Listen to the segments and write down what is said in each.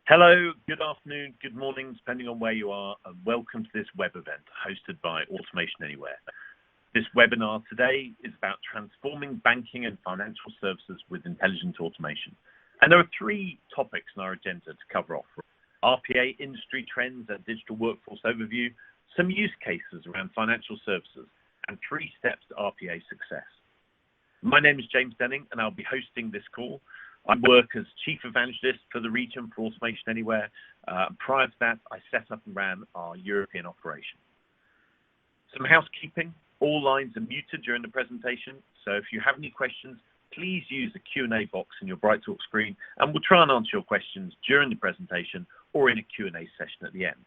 Hello, good afternoon, good morning, depending on where you are, and welcome to this web event hosted by Automation Anywhere. This webinar today is about transforming banking and financial services with intelligent automation. And there are three topics in our agenda to cover off: RPA industry trends and digital workforce overview, some use cases around financial services, and 3 steps to RPA success. My name is James Denning, and I'll be hosting this call. I work as Chief Evangelist for the region for Automation Anywhere. Prior to that, I set up and ran our European operation. Some housekeeping: all lines are muted during the presentation, so if you have any questions, please use the Q&A box in your BrightTalk screen, and we'll try and answer your questions during the presentation or in a Q&A session at the end.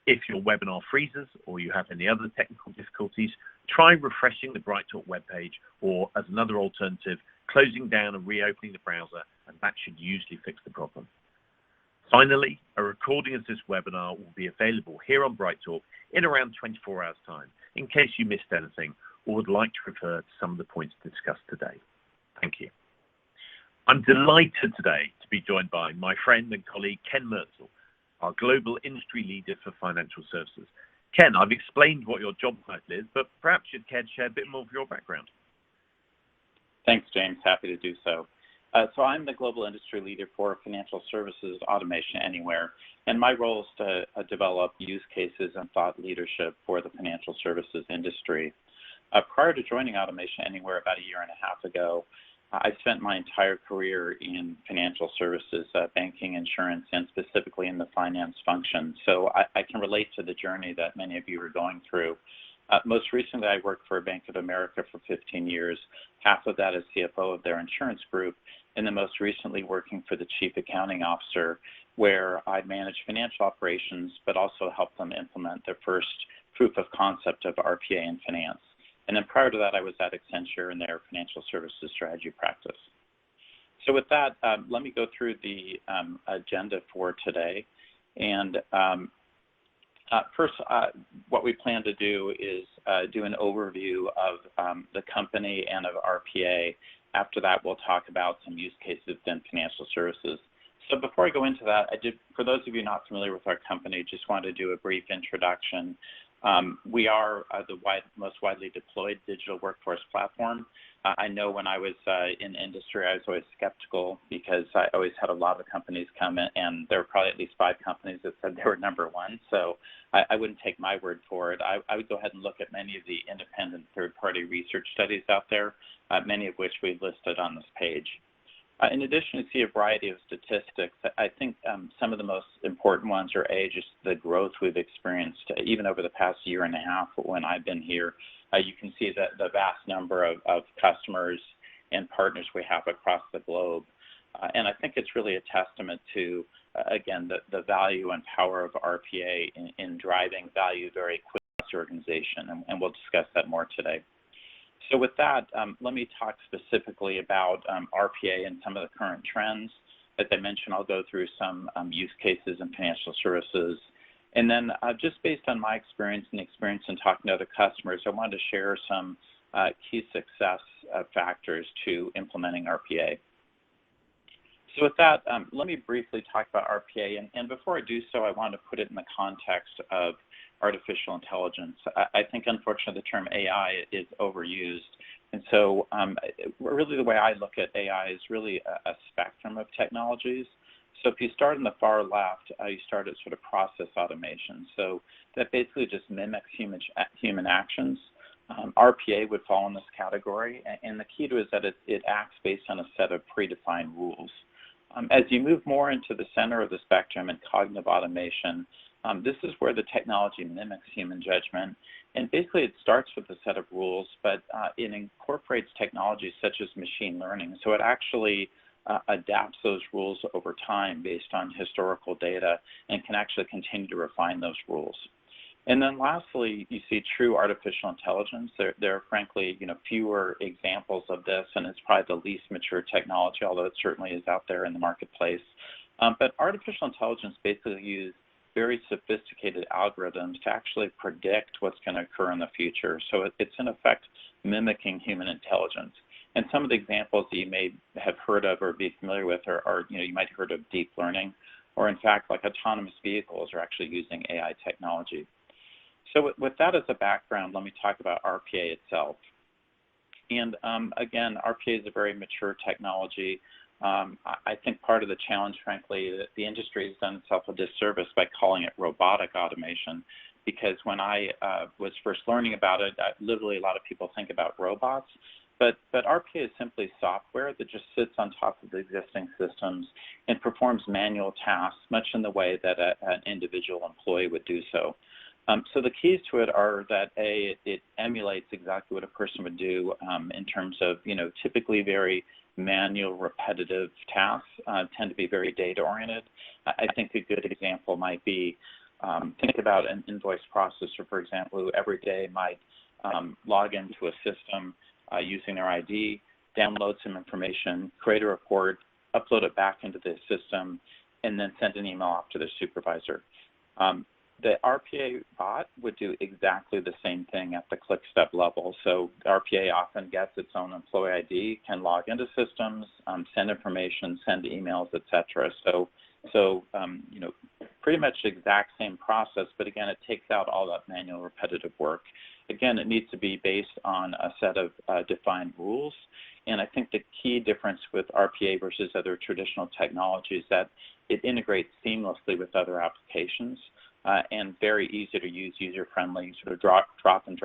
If your webinar freezes or you have any other technical difficulties, try refreshing the BrightTalk webpage, or as another alternative, closing down and reopening the browser, and that should usually fix the problem. Finally, a recording of this webinar will be available here on BrightTalk in around 24 hours' time, in case you missed anything or would like to refer to some of the points discussed today. Thank you. I'm delighted today to be joined by my friend and colleague, Ken Merzel, our global industry leader for financial services. Ken, I've explained what your job title is, but perhaps you'd care to share a bit more of your background. Thanks, James. Happy to do so. So I'm the global industry leader for financial services Automation Anywhere, and my role is to develop use cases and thought leadership for the financial services industry. Prior to joining Automation Anywhere about 1.5 years ago, I spent my entire career in financial services, banking, insurance, and specifically in the finance function. So I can relate to the journey that many of you are going through. Most recently, I worked for Bank of America for 15 years, half of that as CFO of their insurance group, and then most recently working for the Chief Accounting Officer, where I managed financial operations, but also helped them implement their first proof of concept of RPA in finance. And then prior to that, I was at Accenture in their financial services strategy practice. So with that, let me go through the agenda for today. And first, what we plan to do is do an overview of the company and of RPA. After that, we'll talk about some use cases within financial services. So before I go into that, for those of you not familiar with our company, just wanted to do a brief introduction. We are the most widely deployed digital workforce platform. I know when I was in industry, I was always skeptical because I always had a lot of companies come in, and there were probably at least 5 companies that said they were number 1. So I wouldn't take my word for it. I would go ahead and look at many of the independent third-party research studies out there, many of which we've listed on this page. In addition, you see a variety of statistics. I think some of the most important ones are just the growth we've experienced, even over the past 1.5 years when I've been here. You can see the vast number of customers and partners we have across the globe. And I think it's really a testament to, again, the value and power of RPA in driving value very quickly across the organization, and we'll discuss that more today. So with that, let me talk specifically about RPA and some of the current trends. As I mentioned, I'll go through some use cases in financial services. And then just based on my experience and experience in talking to other customers, I wanted to share some key success factors to implementing RPA. So with that, let me briefly talk about RPA. And before I do so, I want to put it in the context of artificial intelligence. I think, unfortunately, the term AI is overused. And so really the way I look at AI is really a spectrum of technologies. So if you start on the far left, you start at sort of process automation. So that basically just mimics human actions. RPA would fall in this category. And the key to it is that it acts based on a set of predefined rules. As you move more into the center of the spectrum in cognitive automation, this is where the technology mimics human judgment. And basically, it starts with a set of rules, but it incorporates technologies such as machine learning. So it actually adapts those rules over time based on historical data and can actually continue to refine those rules. And then lastly, you see true artificial intelligence. There are frankly, fewer examples of this, and it's probably the least mature technology, although it certainly is out there in the marketplace. But artificial intelligence basically uses very sophisticated algorithms to actually predict what's going to occur in the future. So it's in effect mimicking human intelligence. And some of the examples that you may have heard of or be familiar with are you might have heard of deep learning or in fact, like autonomous vehicles are actually using AI technology. So with that as a background, let me talk about RPA itself. And again, RPA is a very mature technology. I think part of the challenge, frankly, that the industry has done itself a disservice by calling it robotic automation, because when I was first learning about it, literally a lot of people think about robots, but RPA is simply software that just sits on top of the existing systems and performs manual tasks, much in the way that an individual employee would do so. So the keys to it are that it emulates exactly what a person would do in terms of, typically very manual, repetitive tasks tend to be very data-oriented. I think a good example might be, think about an invoice processor, for example, who every day might log into a system using their ID, download some information, create a report, upload it back into the system, and then send an email off to their supervisor. The RPA bot would do exactly the same thing at the click step level. So RPA often gets its own employee ID, can log into systems, send information, send emails, etc. So pretty much the exact same process, but again, it takes out all that manual repetitive work. Again, it needs to be based on a set of defined rules. And I think the key difference with RPA versus other traditional technologies is that it integrates seamlessly with other applications. And very easy to use, user-friendly sort of drag and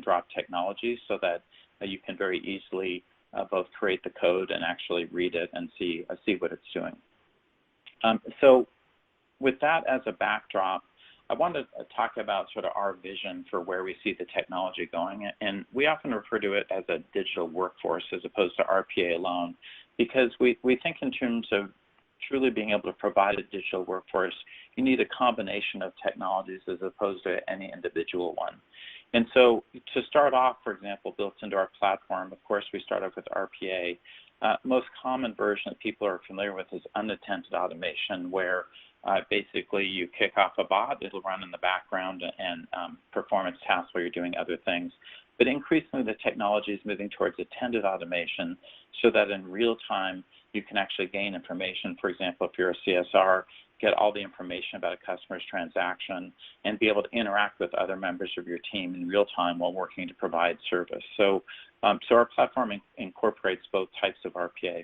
drop technology, so that you can very easily both create the code and actually read it and see what it's doing. So with that as a backdrop, I want to talk about sort of our vision for where we see the technology going. And we often refer to it as a digital workforce as opposed to RPA alone, because we think in terms of truly being able to provide a digital workforce, you need a combination of technologies as opposed to any individual one. And so to start off, for example, built into our platform, of course, we start off with RPA. Most common version that people are familiar with is unattended automation, where basically you kick off a bot, it'll run in the background and perform its tasks while you're doing other things. But increasingly, the technology is moving towards attended automation, so that in real time, you can actually gain information. For example, if you're a CSR, get all the information about a customer's transaction and be able to interact with other members of your team in real time while working to provide service. So our platform incorporates both types of RPA.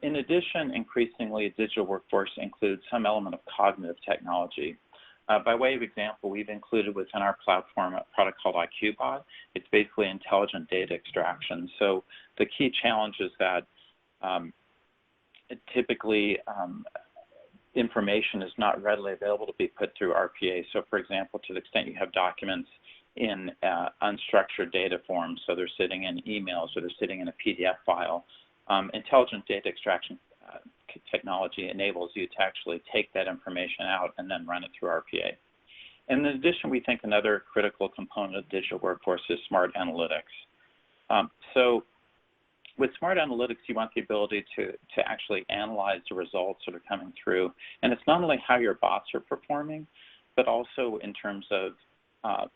In addition, increasingly, a digital workforce includes some element of cognitive technology. By way of example, we've included within our platform a product called IQBot. It's basically intelligent data extraction. So the key challenge is that typically information is not readily available to be put through RPA. So for example, to the extent you have documents in unstructured data forms, so they're sitting in emails or they're sitting in a PDF file, intelligent data extraction technology enables you to actually take that information out and then run it through RPA. And in addition, we think another critical component of digital workforce is smart analytics. So with smart analytics, you want the ability to actually analyze the results that are coming through. And it's not only how your bots are performing, but also in terms of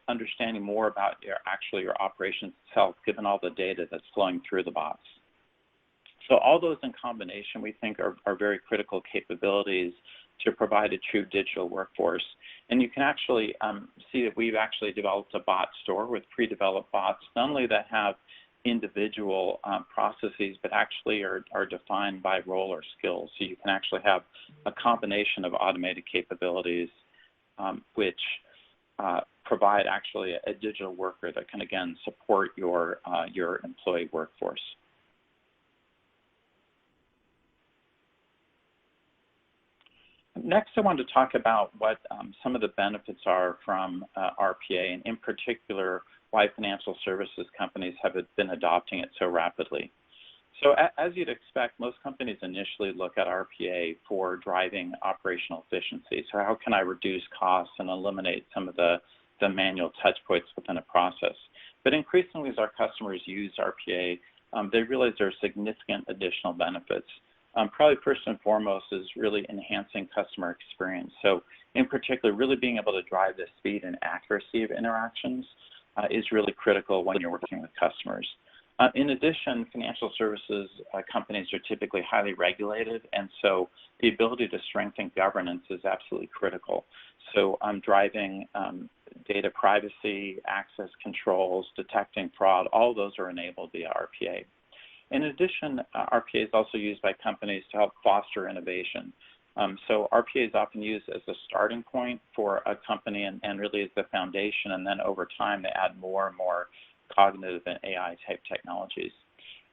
understanding more about your operations itself, given all the data that's flowing through the bots. So all those in combination, we think, are very critical capabilities to provide a true digital workforce. And you can actually see that we've actually developed a bot store with pre-developed bots, not only that have individual processes, but actually are defined by role or skills. So you can actually have a combination of automated capabilities which provide actually a digital worker that can, again, support your employee workforce. Next, I want to talk about what some of the benefits are from RPA, and in particular, why financial services companies have been adopting it so rapidly. So as you'd expect, most companies initially look at RPA for driving operational efficiency. So how can I reduce costs and eliminate some of the manual touch points within a process? But increasingly, as our customers use RPA, they realize there are significant additional benefits. Probably first and foremost is really enhancing customer experience. So in particular, really being able to drive the speed and accuracy of interactions is really critical when you're working with customers. In addition, financial services companies are typically highly regulated, and so the ability to strengthen governance is absolutely critical. So driving data privacy, access controls, detecting fraud, all those are enabled via RPA. In addition, RPA is also used by companies to help foster innovation. So RPA is often used as a starting point for a company and really as the foundation, and then over time they add more and more cognitive and AI type technologies.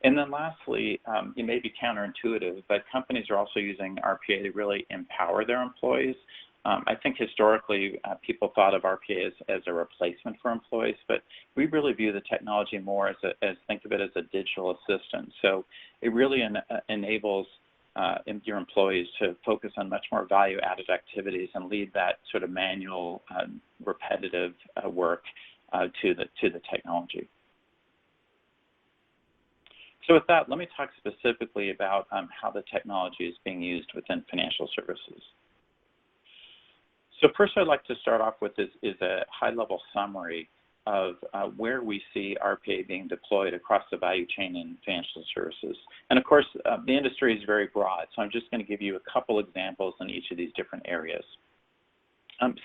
And then lastly, it may be counterintuitive, but companies are also using RPA to really empower their employees. I think historically people thought of RPA as a replacement for employees, but we really view the technology more as think of it as a digital assistant. So it really enables your employees to focus on much more value-added activities and lead that sort of manual, repetitive work to the technology. So with that, let me talk specifically about how the technology is being used within financial services. So first I'd like to start off with is a high-level summary of where we see RPA being deployed across the value chain in financial services. And of course, the industry is very broad, so I'm just going to give you a couple examples in each of these different areas.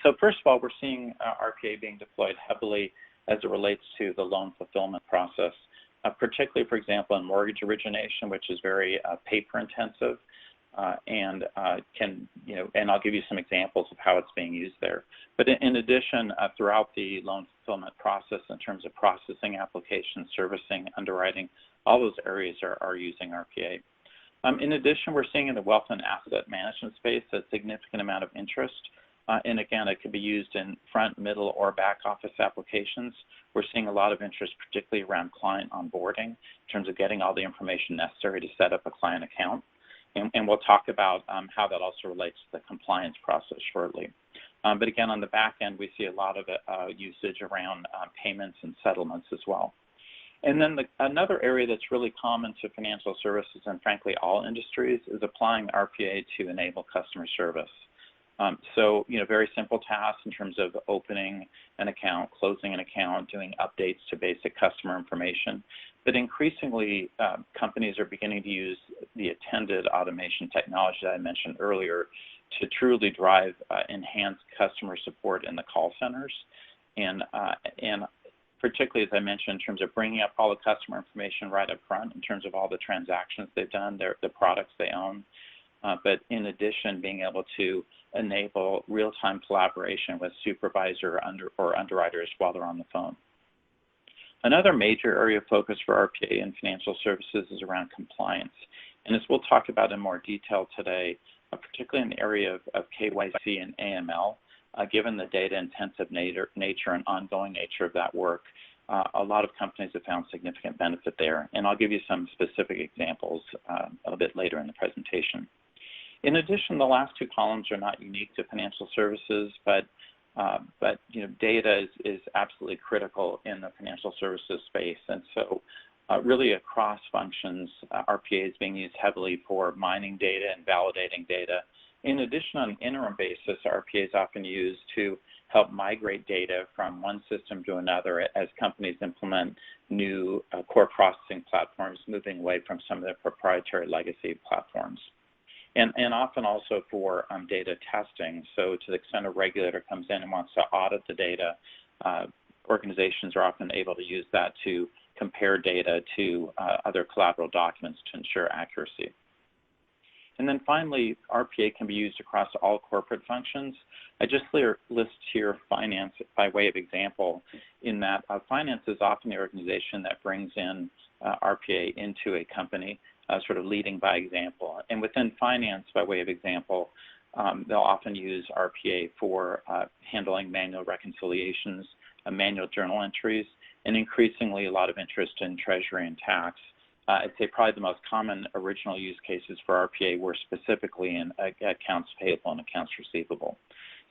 So first of all, we're seeing RPA being deployed heavily as it relates to the loan fulfillment process, particularly, for example, in mortgage origination, which is very paper-intensive, and I'll give you some examples of how it's being used there. But in addition, throughout the loan fulfillment process, in terms of processing applications, servicing, underwriting, all those areas are using RPA. In addition, we're seeing in the wealth and asset management space a significant amount of interest. And again, it could be used in front, middle, or back office applications. We're seeing a lot of interest, particularly around client onboarding, in terms of getting all the information necessary to set up a client account. And we'll talk about how that also relates to the compliance process shortly. But again, on the back end, we see a lot of usage around payments and settlements as well. And then another area that's really common to financial services and frankly all industries is applying RPA to enable customer service. So, very simple tasks in terms of opening an account, closing an account, doing updates to basic customer information. But increasingly, companies are beginning to use the attended automation technology that I mentioned earlier to truly drive enhanced customer support in the call centers. And particularly, as I mentioned, in terms of bringing up all the customer information right up front, in terms of all the transactions they've done, the products they own. But in addition, being able to enable real-time collaboration with supervisor or underwriters while they're on the phone. Another major area of focus for RPA in financial services is around compliance. And as we'll talk about in more detail today, particularly in the area of KYC and AML, given the data-intensive nature and ongoing nature of that work, a lot of companies have found significant benefit there. And I'll give you some specific examples a bit later in the presentation. In addition, the last two columns are not unique to financial services, but data is absolutely critical in the financial services space. And so really across functions, RPA is being used heavily for mining data and validating data. In addition, on an interim basis, RPA is often used to help migrate data from one system to another as companies implement new core processing platforms, moving away from some of their proprietary legacy platforms. And often also for data testing. So to the extent a regulator comes in and wants to audit the data, organizations are often able to use that to compare data to other collateral documents to ensure accuracy. And then finally, RPA can be used across all corporate functions. I just list here finance by way of example, in that finance is often the organization that brings in RPA into a company, sort of leading by example. And within finance, by way of example, they'll often use RPA for handling manual reconciliations, manual journal entries, and increasingly a lot of interest in treasury and tax. I'd say probably the most common original use cases for RPA were specifically in accounts payable and accounts receivable.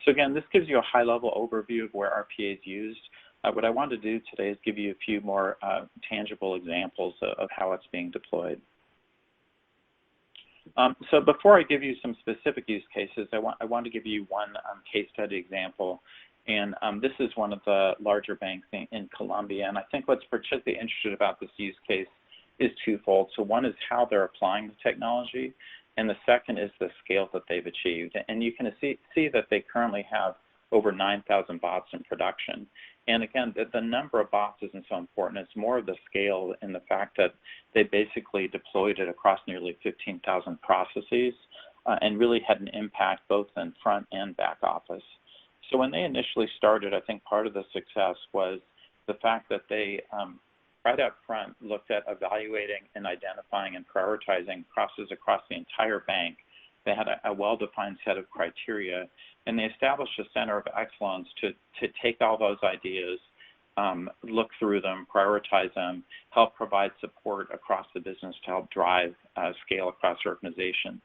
So again, this gives you a high-level overview of where RPA is used. What I want to do today is give you a few more tangible examples of how it's being deployed. So before I give you some specific use cases, I want to give you one case study example And this is one of the larger banks in Colombia. And I think what's particularly interesting about this use case is twofold. So one is how they're applying the technology, and the second is the scale that they've achieved. And you can see that they currently have over 9,000 bots in production. And again, the number of bots isn't so important. It's more of the scale and the fact that they basically deployed it across nearly 15,000 processes and really had an impact both in front and back office. So when they initially started, I think part of the success was the fact that they right up front looked at evaluating and identifying and prioritizing processes across the entire bank. They had a well-defined set of criteria, and they established a center of excellence to take all those ideas, look through them, prioritize them, help provide support across the business to help drive scale across the organization.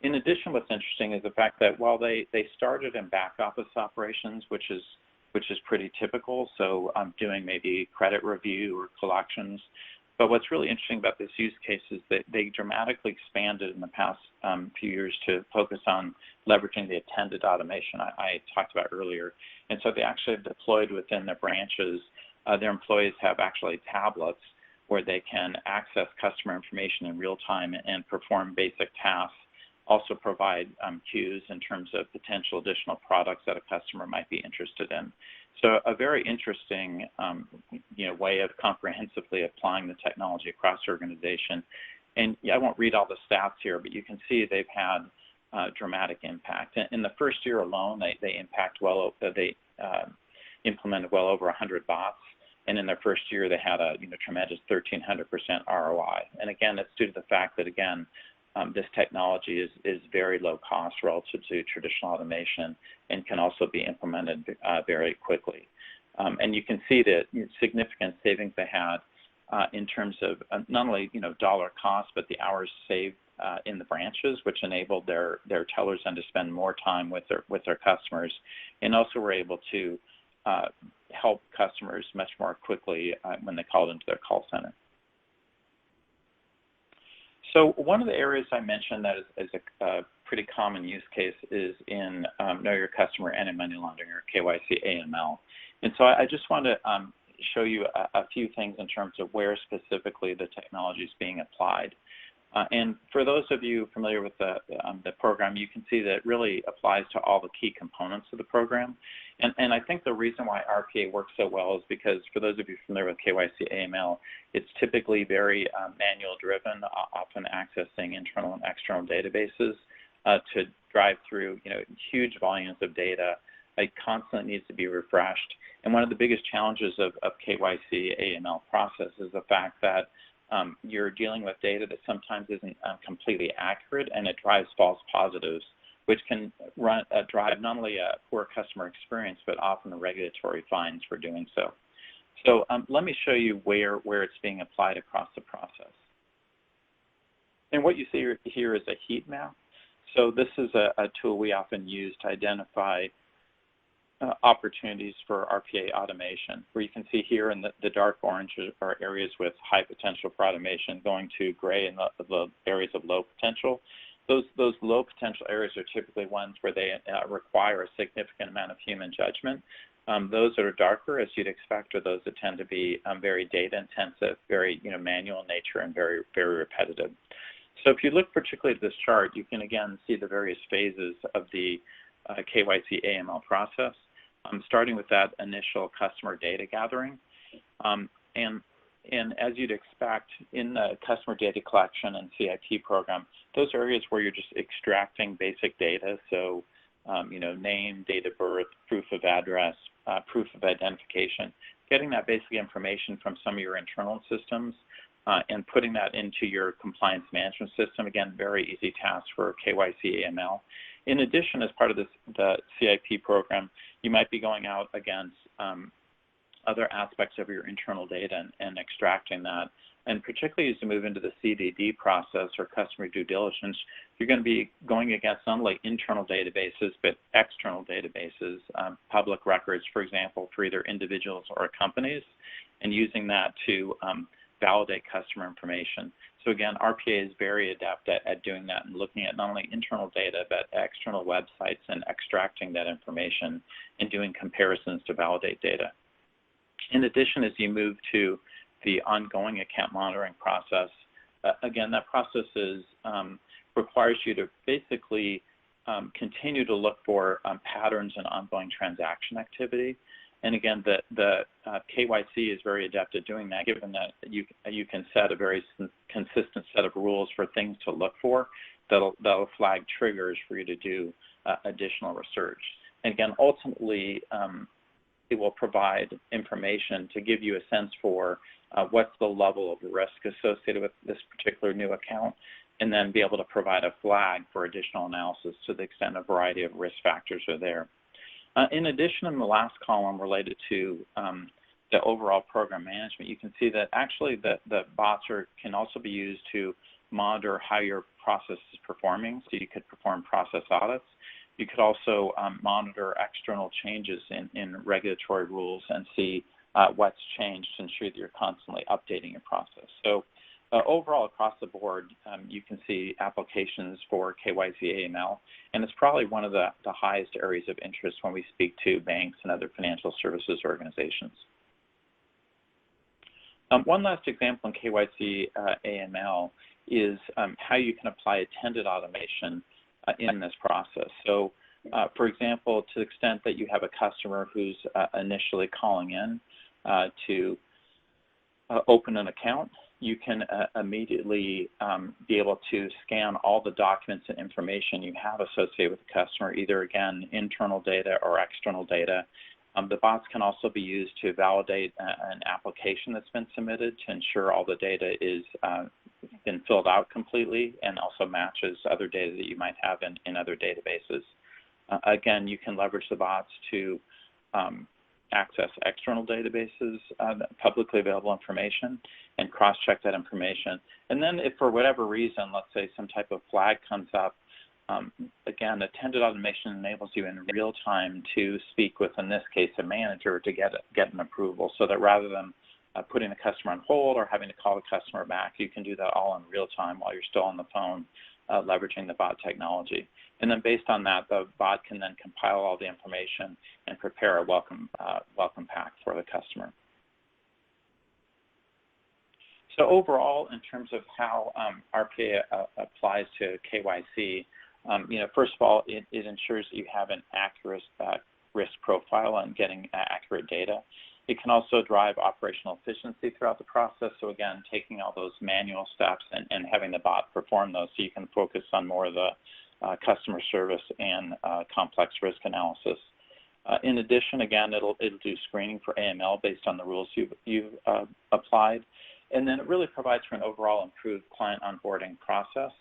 In addition, what's interesting is the fact that while they started in back office operations, which is pretty typical, so doing maybe credit review or collections, but what's really interesting about this use case is that they dramatically expanded in the past few years to focus on leveraging the attended automation I talked about earlier. And so they actually have deployed within their branches. Their employees have actually tablets where they can access customer information in real time and perform basic tasks, also provide cues in terms of potential additional products that a customer might be interested in. So a very interesting way of comprehensively applying the technology across the organization. And I won't read all the stats here, but you can see they've had dramatic impact. In the first year alone, they implemented well over 100 bots. And in their first year, they had a tremendous 1,300% ROI. And again, it's due to the fact that, again, this technology is very low cost relative to traditional automation and can also be implemented very quickly. And you can see the significant savings they had in terms of not only dollar cost, but the hours saved in the branches, which enabled their tellers then to spend more time with their customers, and also were able to help customers much more quickly when they called into their call center. So one of the areas I mentioned that is a pretty common use case is in Know Your Customer Anti-Money Laundering, or KYC AML. And so I just want to show you a few things in terms of where specifically the technology is being applied. And for those of you familiar with the program, you can see that it really applies to all the key components of the program. And I think the reason why RPA works so well is because for those of you familiar with KYC AML, it's typically very manual driven, often accessing internal and external databases to drive through huge volumes of data. It constantly needs to be refreshed. And one of the biggest challenges of KYC AML process is the fact that you're dealing with data that sometimes isn't completely accurate, and it drives false positives, which can drive not only a poor customer experience, but often regulatory fines for doing so. So let me show you where it's being applied across the process. And what you see here is a heat map. So this is a tool we often use to identify opportunities for RPA automation, where you can see here in the dark orange are areas with high potential for automation, going to gray in the areas of low potential. Those low potential areas are typically ones where they require a significant amount of human judgment. Those that are darker, as you'd expect, are those that tend to be very data intensive, very manual in nature, and very, very repetitive. So if you look particularly at this chart, you can again see the various phases of the KYC AML process, starting with that initial customer data gathering. And as you'd expect, in the customer data collection and CIP program, those areas where you're just extracting basic data, so name, date of birth, proof of address, proof of identification, getting that basic information from some of your internal systems and putting that into your compliance management system. Again, very easy task for KYC AML. In addition, as part of the CIP program, you might be going out against other aspects of your internal data and extracting that. And particularly as you move into the CDD process or customer due diligence, you're going to be going against not only internal databases, but external databases, public records, for example, for either individuals or companies, and using that to validate customer information. So again, RPA is very adept at doing that and looking at not only internal data, but external websites and extracting that information and doing comparisons to validate data. In addition, as you move to the ongoing account monitoring process, again, that process requires you to basically continue to look for patterns and ongoing transaction activity. And again, the KYC is very adept at doing that, given that you can set a very consistent set of rules for things to look for that'll flag triggers for you to do additional research. And again, ultimately, it will provide information to give you a sense for what's the level of risk associated with this particular new account, and then be able to provide a flag for additional analysis to the extent a variety of risk factors are there. In addition, in the last column related to the overall program management, you can see that actually the bots can also be used to monitor how your process is performing. So you could perform process audits. You could also monitor external changes in regulatory rules and see what's changed to ensure that you're constantly updating your process. So overall, across the board, you can see applications for KYC AML, and it's probably one of the highest areas of interest when we speak to banks and other financial services organizations. One last example in KYC AML is how you can apply attended automation in this process. So, for example, to the extent that you have a customer who's initially calling in to open an account, you can immediately be able to scan all the documents and information you have associated with the customer, either, again, internal data or external data. The bots can also be used to validate an application that's been submitted to ensure all the data is been filled out completely and also matches other data that you might have in other databases. Again, you can leverage the bots to access external databases, publicly available information, and cross-check that information. And then if for whatever reason, let's say some type of flag comes up, again, attended automation enables you in real time to speak with, in this case, a manager to get an approval, so that rather than putting the customer on hold or having to call the customer back, you can do that all in real time while you're still on the phone, leveraging the bot technology. And then based on that, the bot can then compile all the information and prepare a welcome pack for the customer. So overall, in terms of how RPA applies to KYC, first of all, it ensures that you have an accurate risk profile on getting accurate data. It can also drive operational efficiency throughout the process. So again, taking all those manual steps and having the bot perform those, so you can focus on more of the customer service and complex risk analysis. In addition, again, it'll do screening for AML based on the rules you've applied. And then it really provides for an overall improved client onboarding process.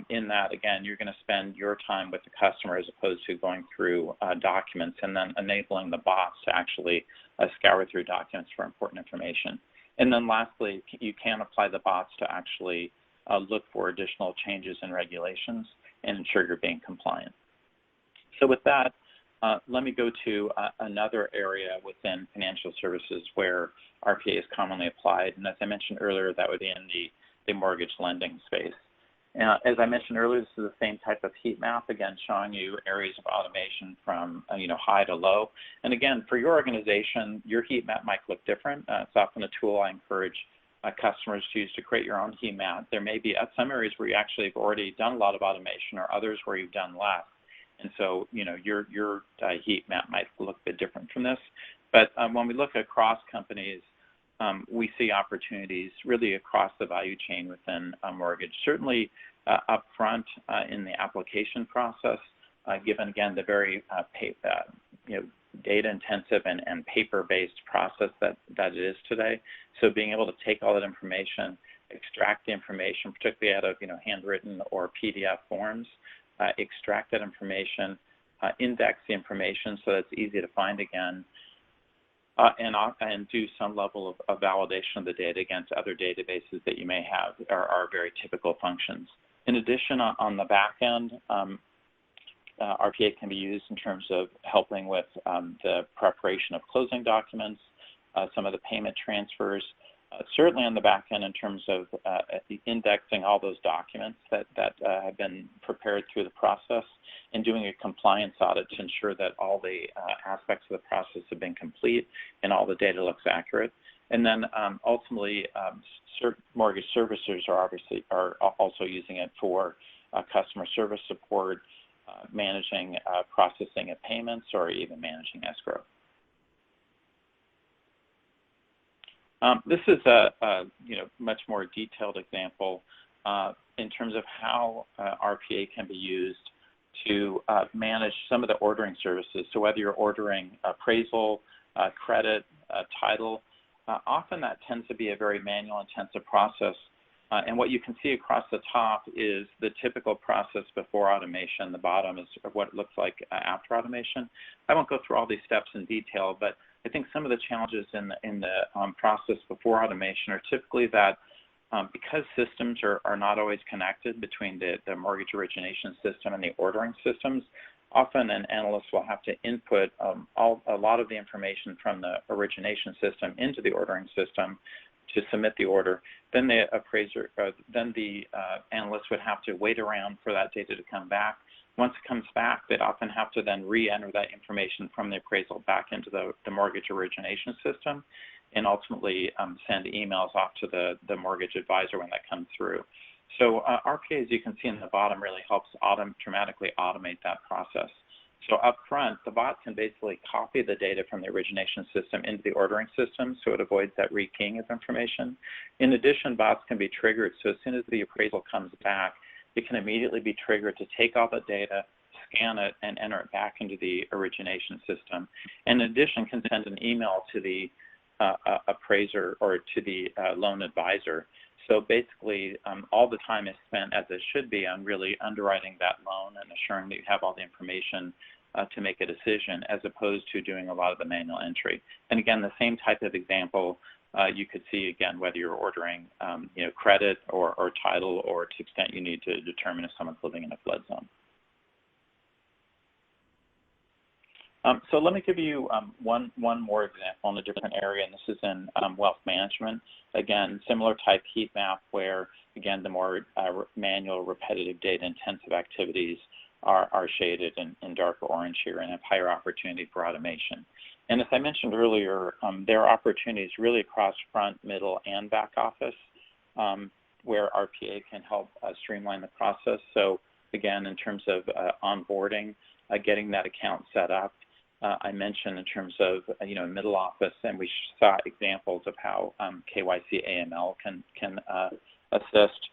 In that, again, you're going to spend your time with the customer as opposed to going through documents, and then enabling the bots to actually scour through documents for important information. And then lastly, you can apply the bots to actually look for additional changes in regulations and ensure you're being compliant. So with that, let me go to another area within financial services where RPA is commonly applied. And as I mentioned earlier, that would be in the mortgage lending space. As I mentioned earlier, this is the same type of heat map, again, showing you areas of automation from high to low. And again, for your organization, your heat map might look different. It's often a tool I encourage customers to use to create your own heat map. There may be some areas where you actually have already done a lot of automation, or others where you've done less. And so, your heat map might look a bit different from this. But when we look across companies, we see opportunities really across the value chain within a mortgage. Certainly up front in the application process, given, again, the very data-intensive and paper-based process that it is today. So being able to take all that information, extract the information, particularly out of handwritten or PDF forms, extract that information, index the information so that it's easy to find again, and do some level of validation of the data against other databases that you may have are very typical functions. In addition, on the back end, RPA can be used in terms of helping with the preparation of closing documents, some of the payment transfers, certainly on the back end in terms of indexing all those documents that have been prepared through the process and doing a compliance audit to ensure that all the aspects of the process have been complete and all the data looks accurate. And then ultimately, mortgage servicers are also using it for customer service support, managing processing of payments, or even managing escrow. This is a much more detailed example in terms of how RPA can be used to manage some of the ordering services. So whether you're ordering appraisal, credit, title, often that tends to be a very manual intensive process. And what you can see across the top is the typical process before automation. The bottom is what it looks like after automation. I won't go through all these steps in detail, but I think some of the challenges in the process before automation are typically that because systems are not always connected between the mortgage origination system and the ordering systems, often an analyst will have to input a lot of the information from the origination system into the ordering system to submit the order. Then the analyst would have to wait around for that data to come back. Once it comes back, they'd often have to then re-enter that information from the appraisal back into the mortgage origination system and ultimately send emails off to the mortgage advisor when that comes through. So RPA, as you can see in the bottom, really helps dramatically automate that process. So up front, the bot can basically copy the data from the origination system into the ordering system, so it avoids that rekeying of information. In addition, bots can be triggered, so as soon as the appraisal comes back, it can immediately be triggered to take all the data, scan it, and enter it back into the origination system. In addition, can send an email to the appraiser or to the loan advisor. So basically, all the time is spent, as it should be, on really underwriting that loan and assuring that you have all the information to make a decision, as opposed to doing a lot of the manual entry. And again, the same type of example you could see, again, whether you're ordering credit or title, or to the extent you need to determine if someone's living in a flood zone. So let me give you one more example in a different area, and this is in wealth management. Again, similar type heat map where, again, the more manual, repetitive, data-intensive activities are shaded in darker orange here and have higher opportunity for automation. And as I mentioned earlier, there are opportunities really across front, middle, and back office where RPA can help streamline the process. So again, in terms of onboarding, getting that account set up, I mentioned in terms of middle office, and we saw examples of how KYC AML can assist.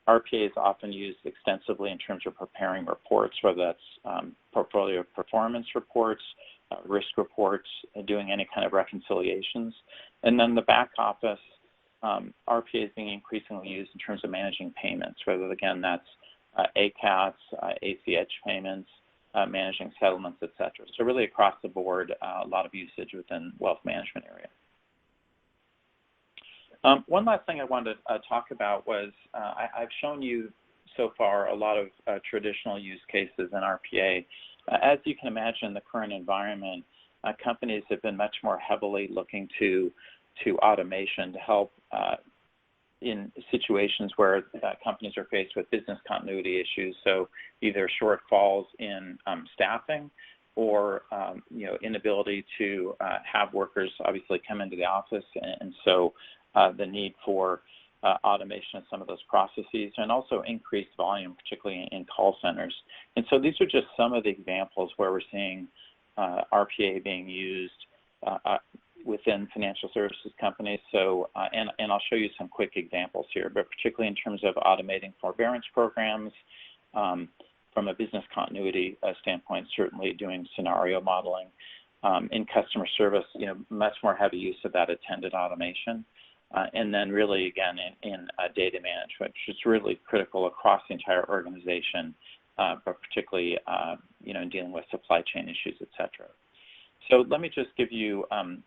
RPA is often used extensively in terms of preparing reports, whether that's portfolio performance reports, risk reports, doing any kind of reconciliations. And then the back office, RPA is being increasingly used in terms of managing payments, whether, again, that's ACATS, ACH payments, managing settlements, et cetera. So really across the board, a lot of usage within wealth management area. One last thing I wanted to talk about was I've shown you so far a lot of traditional use cases in RPA. As you can imagine, in the current environment, companies have been much more heavily looking to automation to help in situations where companies are faced with business continuity issues, so either shortfalls in staffing or inability to have workers obviously come into the office, and so the need for automation of some of those processes, and also increased volume, particularly in call centers. And so these are just some of the examples where we're seeing RPA being used within financial services companies. So, and I'll show you some quick examples here, but particularly in terms of automating forbearance programs, from a business continuity standpoint, certainly doing scenario modeling. In customer service, much more heavy use of that attended automation. And then really, again, in data management, which is really critical across the entire organization, but particularly, in dealing with supply chain issues, et cetera. So let me just give you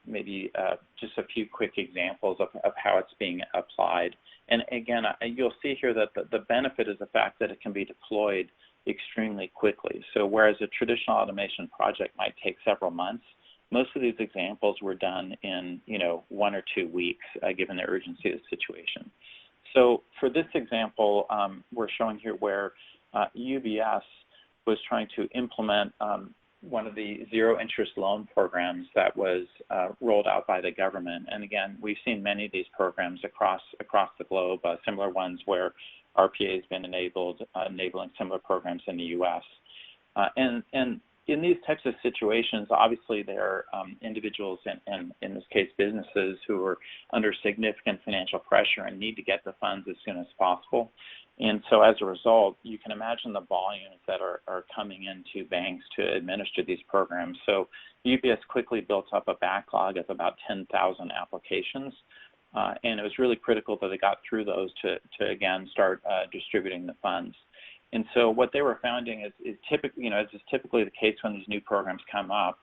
maybe just a few quick examples of how it's being applied. And again, you'll see here that the benefit is the fact that it can be deployed extremely quickly. So whereas a traditional automation project might take several months, most of these examples were done in 1 or 2 weeks, given the urgency of the situation. So for this example, we're showing here where UBS was trying to implement one of the zero-interest loan programs that was rolled out by the government. And again, we've seen many of these programs across the globe, similar ones where RPA has been enabled, enabling similar programs in the U.S. And in these types of situations, obviously there are individuals and in this case businesses who are under significant financial pressure and need to get the funds as soon as possible. And so as a result, you can imagine the volumes that are coming into banks to administer these programs. So UBS quickly built up a backlog of about 10,000 applications. And it was really critical that they got through those to again, start distributing the funds. And so what they were finding is typically, as is typically the case when these new programs come up,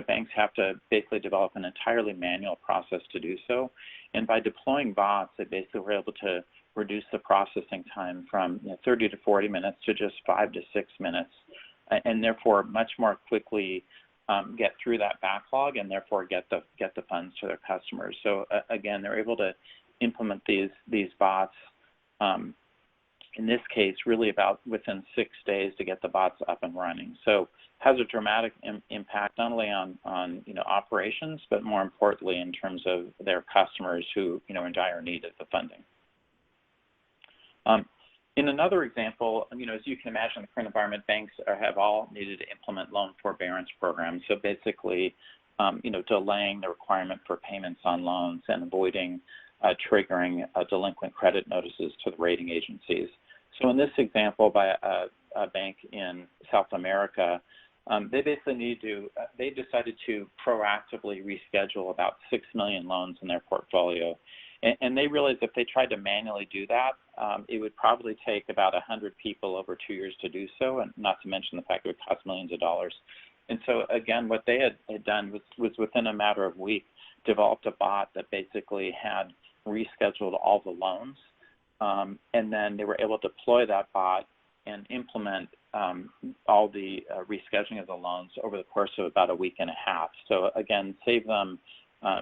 banks have to basically develop an entirely manual process to do so. And by deploying bots, they basically were able to reduce the processing time from 30 to 40 minutes to just 5 to 6 minutes, and therefore much more quickly get through that backlog and therefore get the funds to their customers. So again, they're able to implement these bots. In this case, really about within 6 days to get the bots up and running. So has a dramatic impact not only on operations, but more importantly in terms of their customers who are in dire need of the funding. In another example, as you can imagine, in the current environment, banks have all needed to implement loan forbearance programs. So basically, delaying the requirement for payments on loans and avoiding triggering delinquent credit notices to the rating agencies. So in this example by a bank in South America, they basically they decided to proactively reschedule about 6 million loans in their portfolio. And they realized if they tried to manually do that, it would probably take about 100 people over 2 years to do so, and not to mention the fact it would cost millions of dollars. And so again, what they had done was within a matter of weeks, developed a bot that basically had rescheduled all the loans. And then they were able to deploy that bot and implement all the rescheduling of the loans over the course of about a week and a half. So again, save them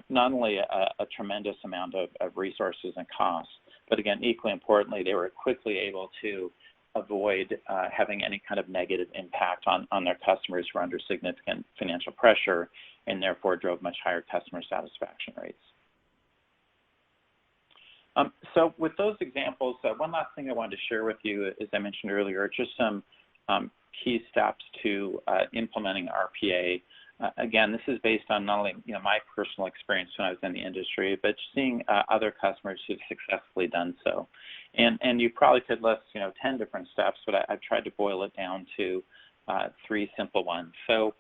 not only a tremendous amount of resources and costs, but again, equally importantly, they were quickly able to avoid having any kind of negative impact on their customers who are under significant financial pressure, and therefore drove much higher customer satisfaction rates. So with those examples, one last thing I wanted to share with you, as I mentioned earlier, just some key steps to implementing RPA. Again, this is based on not only my personal experience when I was in the industry, but seeing other customers who've successfully done so. And you probably could list 10 different steps, but I've tried to boil it down to 3 simple ones. So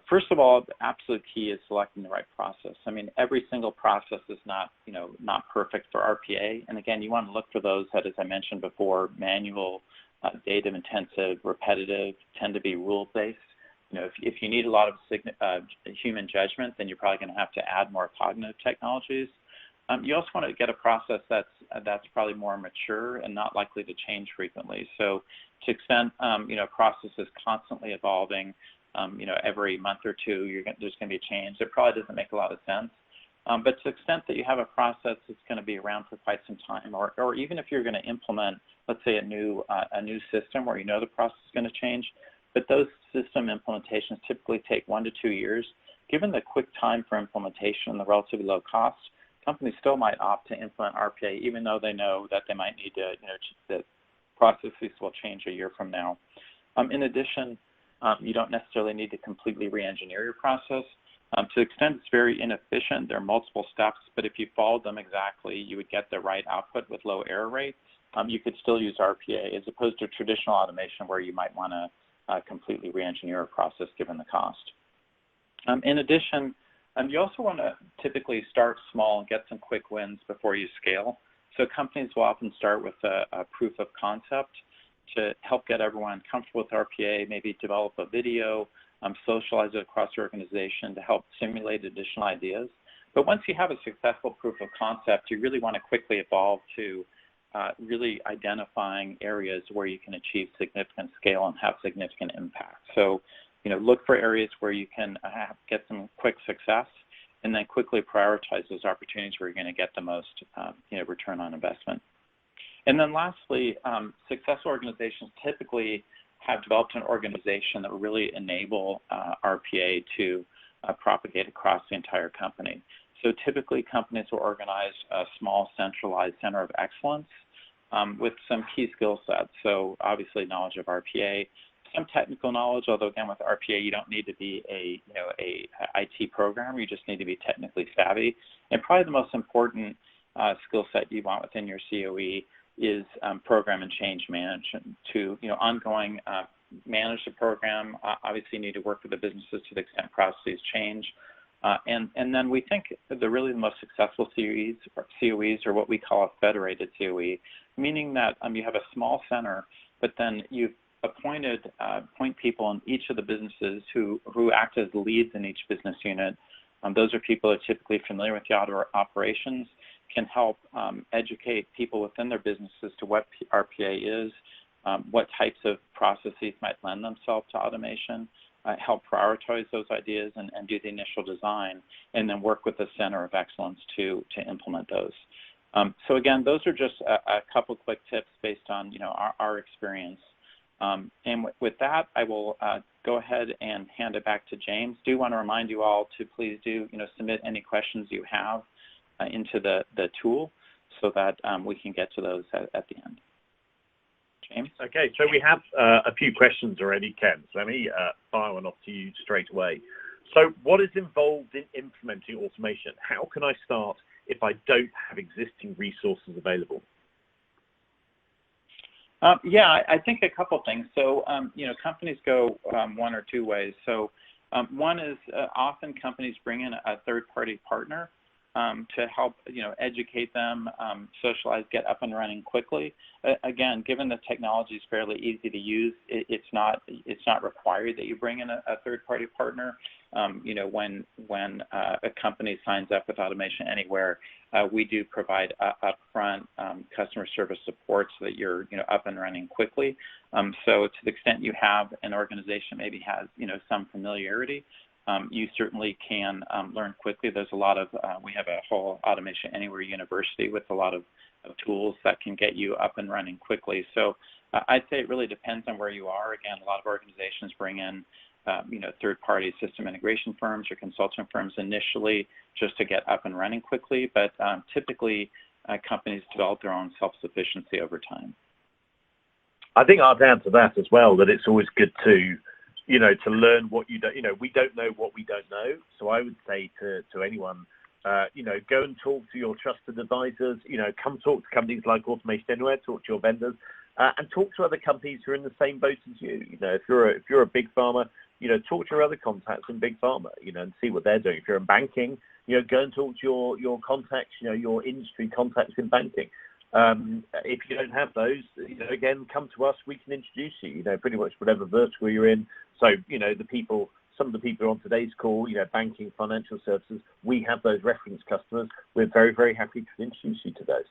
first of all, the absolute key is selecting the right process. I mean, every single process is not perfect for RPA. And again, you want to look for those that, as I mentioned before, manual, data-intensive, repetitive, tend to be rule-based. If you need a lot of human judgment, then you're probably going to have to add more cognitive technologies. You also want to get a process that's probably more mature and not likely to change frequently. So to the extent a process is constantly evolving, every month or two, there's going to be a change. It probably doesn't make a lot of sense. But to the extent that you have a process that's going to be around for quite some time, or even if you're going to implement, let's say, a new system where the process is going to change, but those system implementations typically take 1 to 2 years. Given the quick time for implementation and the relatively low cost, companies still might opt to implement RPA, even though they know that they might need to, that processes will change a year from now. In addition, you don't necessarily need to completely re-engineer your process. To the extent it's very inefficient, there are multiple steps, but if you followed them exactly, you would get the right output with low error rates. You could still use RPA as opposed to traditional automation where you might want to completely re-engineer a process given the cost. In addition, you also want to typically start small and get some quick wins before you scale. So companies will often start with a proof of concept to help get everyone comfortable with RPA, maybe develop a video, socialize it across the organization to help simulate additional ideas. But once you have a successful proof of concept, you really want to quickly evolve to really identifying areas where you can achieve significant scale and have significant impact. So look for areas where you can get some quick success, and then quickly prioritize those opportunities where you're going to get the most return on investment. And then lastly, successful organizations typically have developed an organization that will really enable RPA to propagate across the entire company. So typically companies will organize a small centralized center of excellence with some key skill sets. So obviously knowledge of RPA, some technical knowledge, although again with RPA you don't need to be a IT programmer, you just need to be technically savvy. And probably the most important skill set you want within your COE is program and change management to ongoing manage the program. Obviously you need to work with the businesses to the extent processes change. And then we think the most successful COEs are what we call a federated COE, meaning that you have a small center, but then you've appointed point people in each of the businesses who act as leads in each business unit. Those are people that are typically familiar with the operations, can help educate people within their businesses to what RPA is, what types of processes might lend themselves to automation, help prioritize those ideas and do the initial design, and then work with the Center of Excellence to implement those. So again, those are just a couple quick tips based on our experience. And with that, I will go ahead and hand it back to James. Do want to remind you all to please do submit any questions you have into the tool so that we can get to those at the end. James? Okay, so we have a few questions already, Ken. So let me fire one off to you straight away. So what is involved in implementing automation? How can I start if I don't have existing resources available? Yeah, I think a couple things. So, companies go one or two ways. So one is often companies bring in a third-party partner to help, educate them, socialize, get up and running quickly. Again, given the technology is fairly easy to use, it's not required that you bring in a third-party partner. When a company signs up with Automation Anywhere, we do provide upfront customer service support so that you're up and running quickly. So to the extent you have an organization maybe has some familiarity, you certainly can learn quickly. There's a lot of, we have a whole Automation Anywhere University with a lot of tools that can get you up and running quickly. So I'd say it really depends on where you are. Again, a lot of organizations bring in third-party system integration firms or consulting firms initially just to get up and running quickly, but typically companies develop their own self-sufficiency over time. I think I'll add to that as well, that it's always good to to learn what you don't, we don't know what we don't know. So I would say to anyone, go and talk to your trusted advisors, come talk to companies like Automation Anywhere, talk to your vendors, and talk to other companies who are in the same boat as you. If you're a big pharma, talk to your other contacts in big pharma, and see what they're doing. If you're in banking, go and talk to your contacts, your industry contacts in banking. If you don't have those, again, come to us. We can introduce you. Pretty much whatever vertical you're in. So, some of the people on today's call, banking, financial services, we have those reference customers. We're very, very happy to introduce you to those.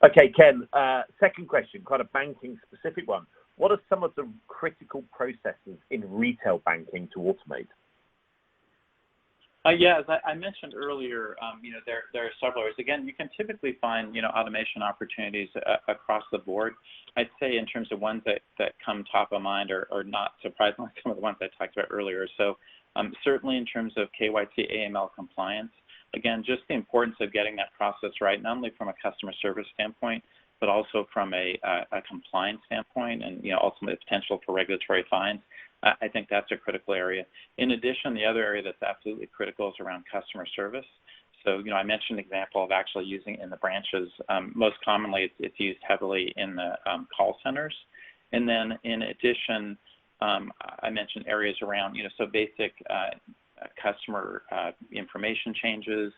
Okay, Ken. Second question, quite a banking specific one. What are some of the critical processes in retail banking to automate? Yeah, as I mentioned earlier, there are several areas. Again, you can typically find, automation opportunities across the board. I'd say in terms of ones that come top of mind are not surprisingly some of the ones I talked about earlier. So certainly in terms of KYC AML compliance, again, just the importance of getting that process right, not only from a customer service standpoint, but also from a compliance standpoint and, ultimately the potential for regulatory fines. I think that's a critical area. In addition, the other area that's absolutely critical is around customer service. So, I mentioned an example of actually using it in the branches. Most commonly, it's used heavily in the call centers. And then in addition, I mentioned areas around, so basic customer information changes,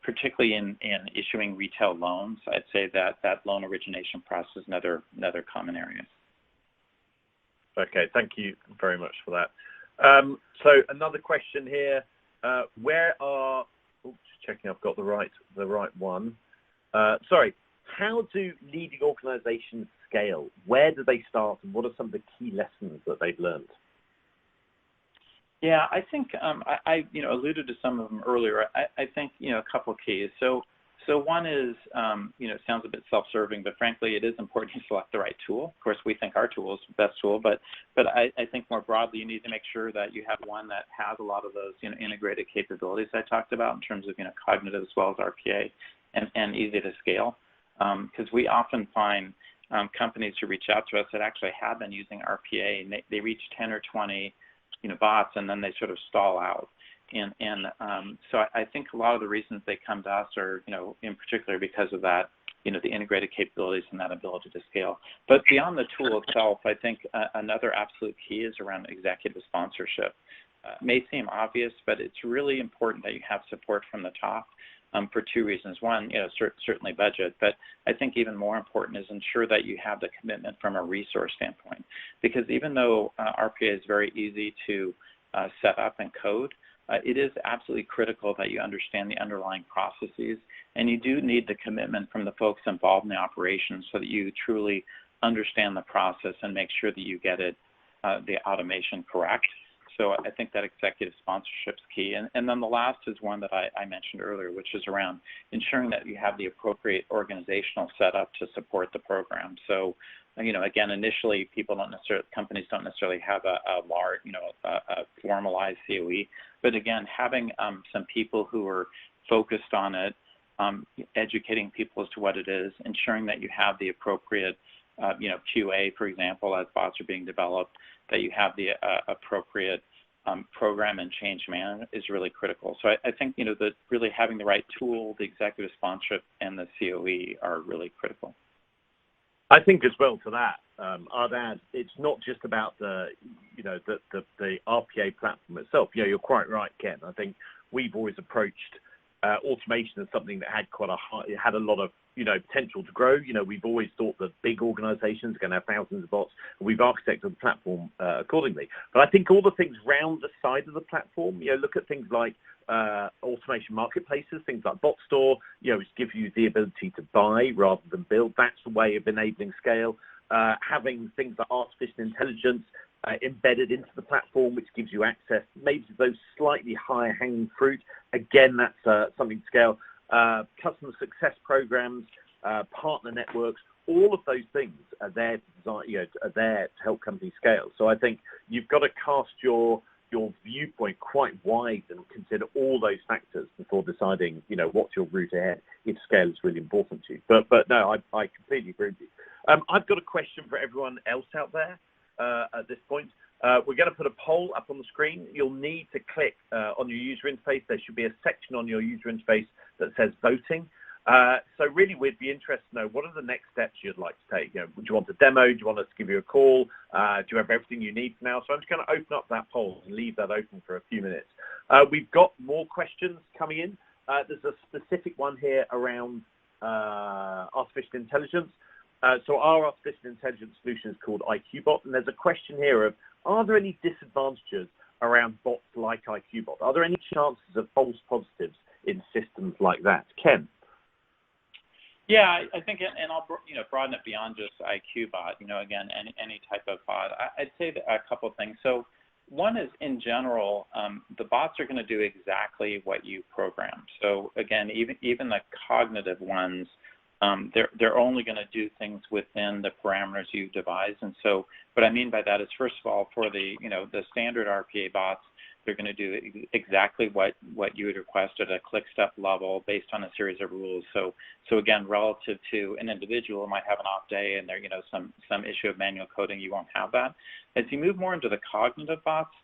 particularly in issuing retail loans. I'd say that loan origination process is another common area. Okay, thank you very much for that. So another question here: just checking I've got the right one. How do leading organizations scale? Where do they start, and what are some of the key lessons that they've learned? Yeah, I think I alluded to some of them earlier. I think a couple of keys. So one is it sounds a bit self-serving, but frankly, it is important to select the right tool. Of course, we think our tool is the best tool, but I think more broadly, you need to make sure that you have one that has a lot of those integrated capabilities I talked about in terms of cognitive as well as RPA, and easy to scale. Because we often find companies who reach out to us that actually have been using RPA, and they reach 10 or 20 bots, and then they sort of stall out. So I think a lot of the reasons they come to us are, in particular because of that, the integrated capabilities and that ability to scale. But beyond the tool itself, I think another absolute key is around executive sponsorship. It may seem obvious, but it's really important that you have support from the top. For two reasons. One, certainly budget, but I think even more important is ensure that you have the commitment from a resource standpoint. Because even though RPA is very easy to set up and code, it is absolutely critical that you understand the underlying processes, and you do need the commitment from the folks involved in the operations so that you truly understand the process and make sure that you get it, the automation correct. So I think that executive sponsorship is key. And then the last is one that I mentioned earlier, which is around ensuring that you have the appropriate organizational setup to support the program. So, again, initially companies don't necessarily have a large, a formalized COE, but again, having some people who are focused on it, educating people as to what it is, ensuring that you have the appropriate QA, for example, as bots are being developed, that you have the appropriate program and change management is really critical. So I think, that really having the right tool, the executive sponsorship, and the COE are really critical. I think as well to that, I'd add, it's not just about the RPA platform itself. You're quite right, Ken. I think we've always approached automation as something that had a lot of potential to grow. We've always thought that big organizations are going to have thousands of bots, and we've architected the platform accordingly. But I think all the things round the side of the platform, look at things like automation marketplaces, things like BotStore, which give you the ability to buy rather than build. That's a way of enabling scale. Having things like artificial intelligence embedded into the platform, which gives you access maybe to those slightly higher hanging fruit. Again, that's something to scale. Customer success programs, partner networks, all of those things are there to help companies scale. So I think you've got to cast your viewpoint quite wide and consider all those factors before deciding, what's your route ahead if scale is really important to you. But no, I completely agree with you. I've got a question for everyone else out there at this point. We're going to put a poll up on the screen. You'll need to click on your user interface. There should be a section on your user interface that says voting. So really, we'd be interested to know, what are the next steps you'd like to take? Would you want a demo? Do you want us to give you a call? Do you have everything you need for now? So I'm just going to open up that poll and leave that open for a few minutes. We've got more questions coming in. There's a specific one here around artificial intelligence. So our artificial intelligence solution is called IQBot, and there's a question here of, are there any disadvantages around bots like IQBot? Are there any chances of false positives in systems like that? Ken? Yeah, I think, and I'll broaden it beyond just IQBot. Again, any type of bot. I'd say a couple of things. So one is, in general, the bots are going to do exactly what you program. So again, even the cognitive ones, they're only going to do things within the parameters you've devised. And so what I mean by that is, first of all, for the standard RPA bots, they're going to do exactly what you would request at a click step level based on a series of rules. So again, relative to an individual who might have an off day and there some issue of manual coding, you won't have that. As you move more into the cognitive bots,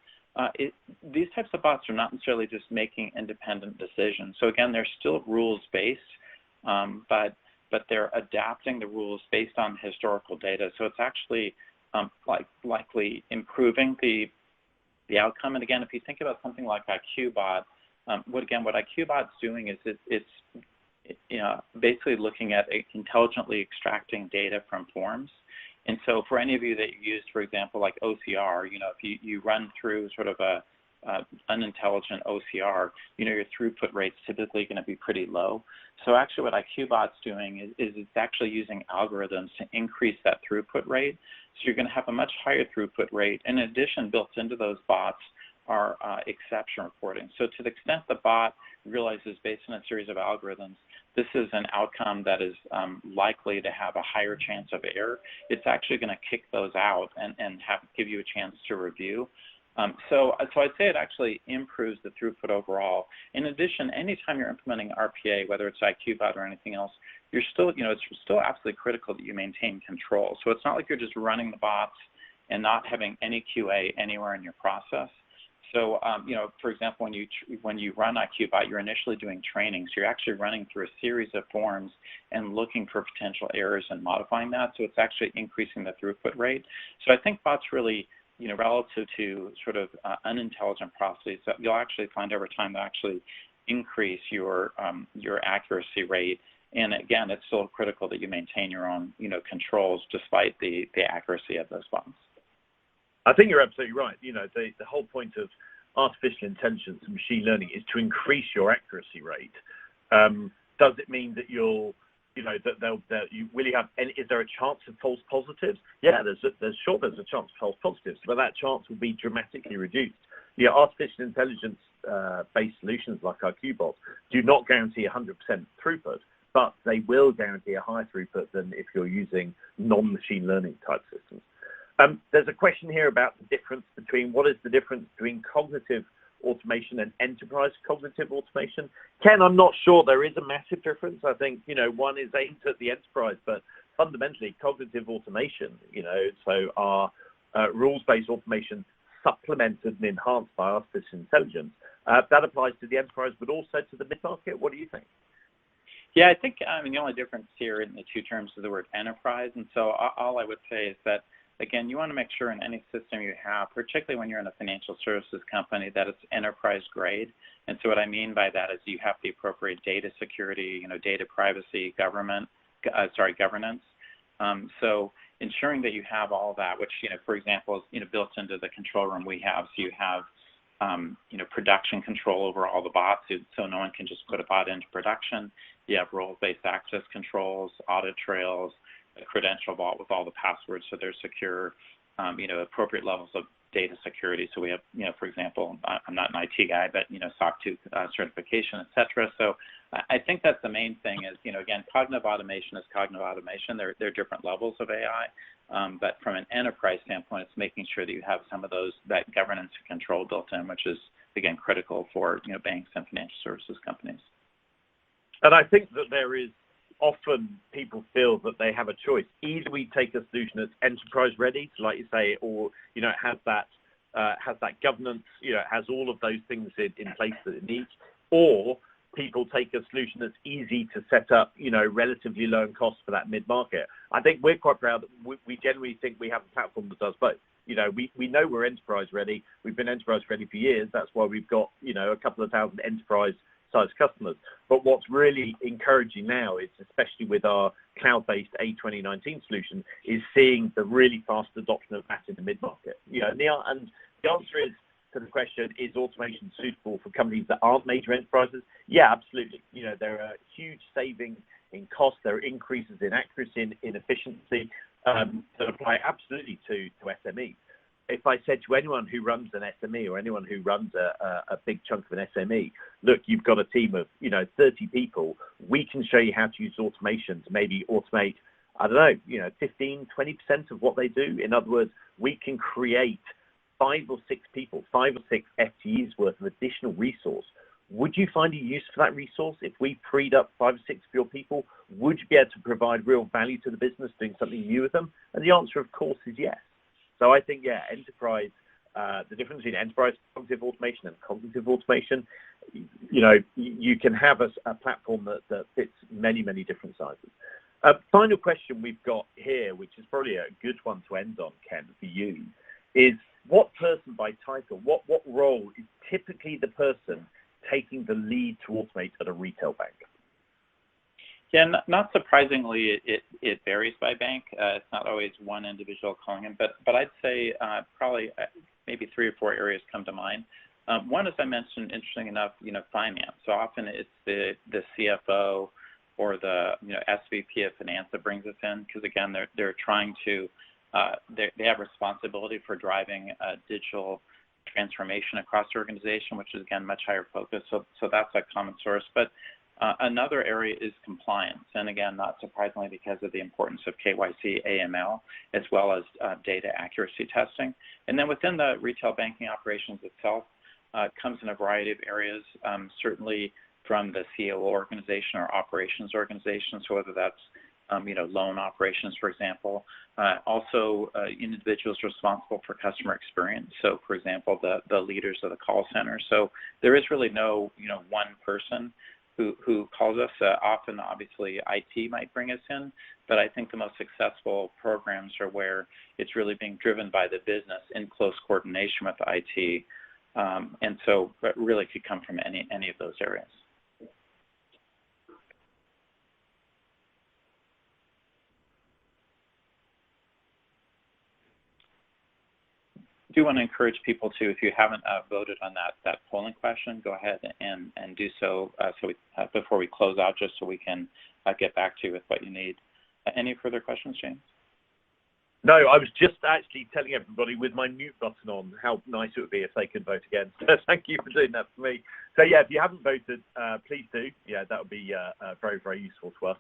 these types of bots are not necessarily just making independent decisions. So again, they're still rules based, but they're adapting the rules based on historical data. So it's actually likely improving the outcome. And again, if you think about something like IQBot, what IQBot's doing is it's basically looking at intelligently extracting data from forms. And so for any of you that you use, for example, like OCR, if you run through sort of a unintelligent OCR, your throughput rate's typically going to be pretty low. So actually what IQBot's doing is it's actually using algorithms to increase that throughput rate. So you're going to have a much higher throughput rate. In addition, built into those bots are exception reporting. So to the extent the bot realizes based on a series of algorithms, this is an outcome that is likely to have a higher chance of error, it's actually going to kick those out and give you a chance to review. So I'd say it actually improves the throughput overall. In addition, anytime you're implementing RPA, whether it's IQBot or anything else, you're still, it's still absolutely critical that you maintain control. So it's not like you're just running the bots and not having any QA anywhere in your process. So, for example, when you run IQBot, you're initially doing training. So you're actually running through a series of forms and looking for potential errors and modifying that. So it's actually increasing the throughput rate. So I think bots really, relative to sort of unintelligent processes, that you'll actually find over time that actually increase your accuracy rate. And again, it's still critical that you maintain your own, controls despite the accuracy of those bots. I think you're absolutely right. The whole point of artificial intelligence and machine learning is to increase your accuracy rate. Does it mean that you'll, that you really have? And is there a chance of false positives? Yeah, there's a chance of false positives, but that chance will be dramatically reduced. Artificial intelligence based solutions like IQBot do not guarantee 100% throughput, but they will guarantee a higher throughput than if you're using non-machine learning type systems. There's a question here about the difference between what is the difference between cognitive automation and enterprise cognitive automation. Ken, I'm not sure there is a massive difference. I think, one is aimed at the enterprise, but fundamentally cognitive automation, so our rules-based automation supplemented and enhanced by artificial intelligence. That applies to the enterprise, but also to the mid-market. What do you think? Yeah, I think, the only difference here in the two terms is the word enterprise. And so all I would say is that, again, you want to make sure in any system you have, particularly when you're in a financial services company, that it's enterprise grade. And so what I mean by that is you have the appropriate data security, data privacy, governance. So ensuring that you have all that, which, for example, is, built into the control room we have. So you have, production control over all the bots, so no one can just put a bot into production. You have role-based access controls, audit trails, a credential vault with all the passwords so they're secure, appropriate levels of data security. So we have, for example, I'm not an IT guy, but, SOC 2 certification, et cetera. So I think that's the main thing is, again, cognitive automation is cognitive automation. There are different levels of AI, but from an enterprise standpoint, it's making sure that you have some of that governance and control built in, which is, again, critical for, banks and financial services companies. And I think that there is often people feel that they have a choice. Either we take a solution that's enterprise ready, like you say, or it has that governance, it has all of those things in place that it needs, or people take a solution that's easy to set up, relatively low in cost for that mid-market. I think we're quite proud that we generally think we have a platform that does both. We know we're enterprise ready. We've been enterprise ready for years. That's why we've got, a couple of thousand enterprise size customers. But what's really encouraging now is, especially with our cloud-based A2019 solution, is seeing the really fast adoption of that in the mid-market. And the answer is to the question, is automation suitable for companies that aren't major enterprises? Yeah, absolutely. There are huge savings in cost. There are increases in accuracy and in efficiency that apply absolutely to SMEs. If I said to anyone who runs an SME or anyone who runs a big chunk of an SME, look, you've got a team of 30 people, we can show you how to use automation to maybe automate, 15, 20% of what they do. In other words, we can create 5 or 6 FTEs worth of additional resource. Would you find a use for that resource? If we freed up 5 or 6 of your people, would you be able to provide real value to the business doing something new with them? And the answer, of course, is yes. So I think, enterprise, the difference between enterprise cognitive automation and cognitive automation, you can have a platform that fits many, many different sizes. Final question we've got here, which is probably a good one to end on, Ken, for you, is what person by title, what role is typically the person taking the lead to automate at a retail bank? Yeah, not surprisingly, it varies by bank. It's not always one individual calling in, but I'd say probably maybe 3 or 4 areas come to mind. One, as I mentioned, interesting enough, finance. So often it's the CFO or the SVP of finance that brings us in because again they're trying to they have responsibility for driving digital transformation across the organization, which is again much higher focus. So that's a common source. But another area is compliance, and again, not surprisingly because of the importance of KYC, AML, as well as data accuracy testing. And then within the retail banking operations itself, comes in a variety of areas, certainly from the COO organization or operations organization, so whether that's loan operations, for example. Also, individuals responsible for customer experience. So, for example, the leaders of the call center. So there is really no, one person who calls us. Often, obviously, IT might bring us in, but I think the most successful programs are where it's really being driven by the business in close coordination with IT. And so it really could come from any of those areas. I do want to encourage people to, if you haven't voted on that polling question, go ahead and do so, before we close out, just so we can get back to you with what you need. Any further questions, James? No, I was just actually telling everybody with my mute button on how nice it would be if they could vote again. So thank you for doing that for me. So yeah, if you haven't voted, please do. Yeah, that would be very, very useful to us.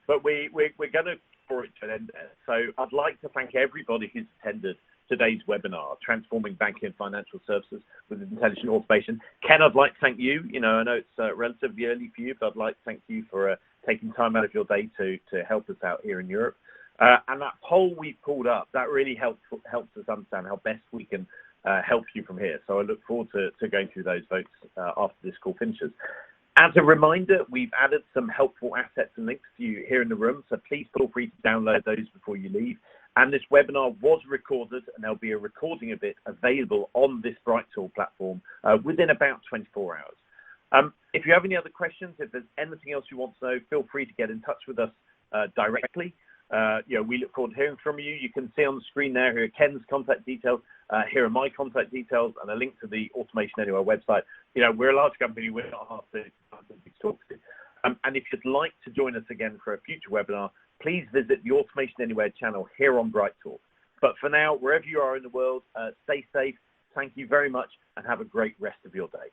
But we're going to draw it to an end. So I'd like to thank everybody who's attended today's webinar, Transforming Banking and Financial Services with Intelligent Automation. Ken, I'd like to thank you. I know it's relatively early for you, but I'd like to thank you for taking time out of your day to help us out here in Europe. And that poll we pulled up, that really helps us understand how best we can help you from here. So I look forward to going through those votes after this call finishes. As a reminder, we've added some helpful assets and links for you here in the room, so please feel free to download those before you leave. And this webinar was recorded, and there'll be a recording of it available on this BrightTool platform within about 24 hours. If you have any other questions, if there's anything else you want to know, feel free to get in touch with us directly. We look forward to hearing from you. You can see on the screen there, here are Ken's contact details, here are my contact details, and a link to the Automation Anywhere website. We're a large company, we're not hard to talk to. And if you'd like to join us again for a future webinar, please visit the Automation Anywhere channel here on BrightTool. But for now, wherever you are in the world, stay safe. Thank you very much, and have a great rest of your day.